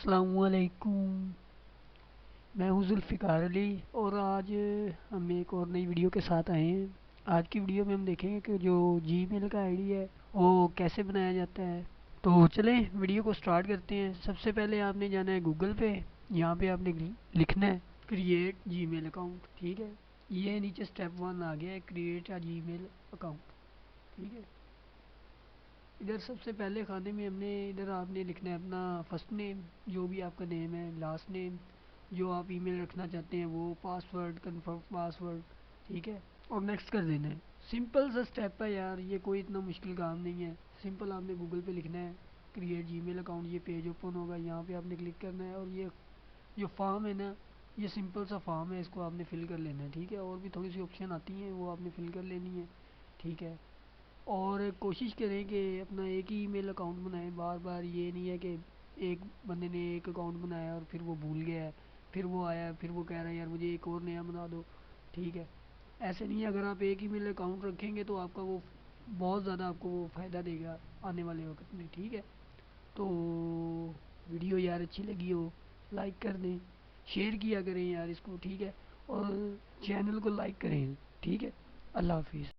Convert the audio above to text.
السلام علیکم، میں ہوں ذوالفقار علی اور آج ہم ایک اور نئی ویڈیو کے ساتھ آئے ہیں۔ آج کی ویڈیو میں ہم دیکھیں گے کہ جو جی میل کا آئی ڈی ہے وہ کیسے بنایا جاتا ہے۔ تو چلیں ویڈیو کو سٹارٹ کرتے ہیں۔ سب سے پہلے آپ نے جانا ہے گوگل پہ، یہاں پہ آپ نے لکھنا ہے کریٹ جی میل اکاؤنٹ، ٹھیک ہے۔ یہ نیچے سٹیپ 1 آ گیا ہے، کریٹ جی میل اکاؤنٹ، ٹھیک ہے۔ ادھر سب سے پہلے کھانے میں ہم نے ادھر آپ نے لکھنا ہے اپنا فرسٹ نیم، جو بھی آپ کا نیم ہے، لاسٹ نیم، جو آپ ای میل رکھنا چاہتے ہیں وہ، پاسورڈ، کنفرم پاسورڈ، ٹھیک ہے، اور نیکسٹ کر دینا ہے۔ سمپل سا اسٹیپ ہے یار، یہ کوئی اتنا مشکل کام نہیں ہے۔ سمپل آپ نے گوگل پہ لکھنا ہے کریٹ جی میل اکاؤنٹ، یہ پیج اوپن ہوگا، یہاں پہ آپ نے کلک کرنا ہے اور یہ جو فارم ہے نا، یہ سمپل سا فارم ہے، اس کو آپ نے فل کر لینا ہے، ٹھیک ہے۔ اور بھی تھوڑی سی آپشن آتی ہیں، وہ آپ نے فل کر لینی ہے، ٹھیک ہے۔ اور کوشش کریں کہ اپنا ایک ہی ای میل اکاؤنٹ بنائیں، بار بار یہ نہیں ہے کہ ایک بندے نے ایک اکاؤنٹ بنایا اور پھر وہ بھول گیا ہے، پھر وہ آیا پھر وہ کہہ رہا ہے یار مجھے ایک اور نیا بنا دو، ٹھیک ہے۔ ایسے نہیں ہے، اگر آپ ایک ہی میل اکاؤنٹ رکھیں گے تو آپ کا وہ بہت زیادہ آپ کو وہ فائدہ دے گا آنے والے وقت میں، ٹھیک ہے۔ تو ویڈیو یار اچھی لگی ہو لائک کر دیں، شیئر کیا کریں یار اس کو، ٹھیک ہے، اور چینل کو لائک کریں، ٹھیک ہے۔ اللہ حافظ۔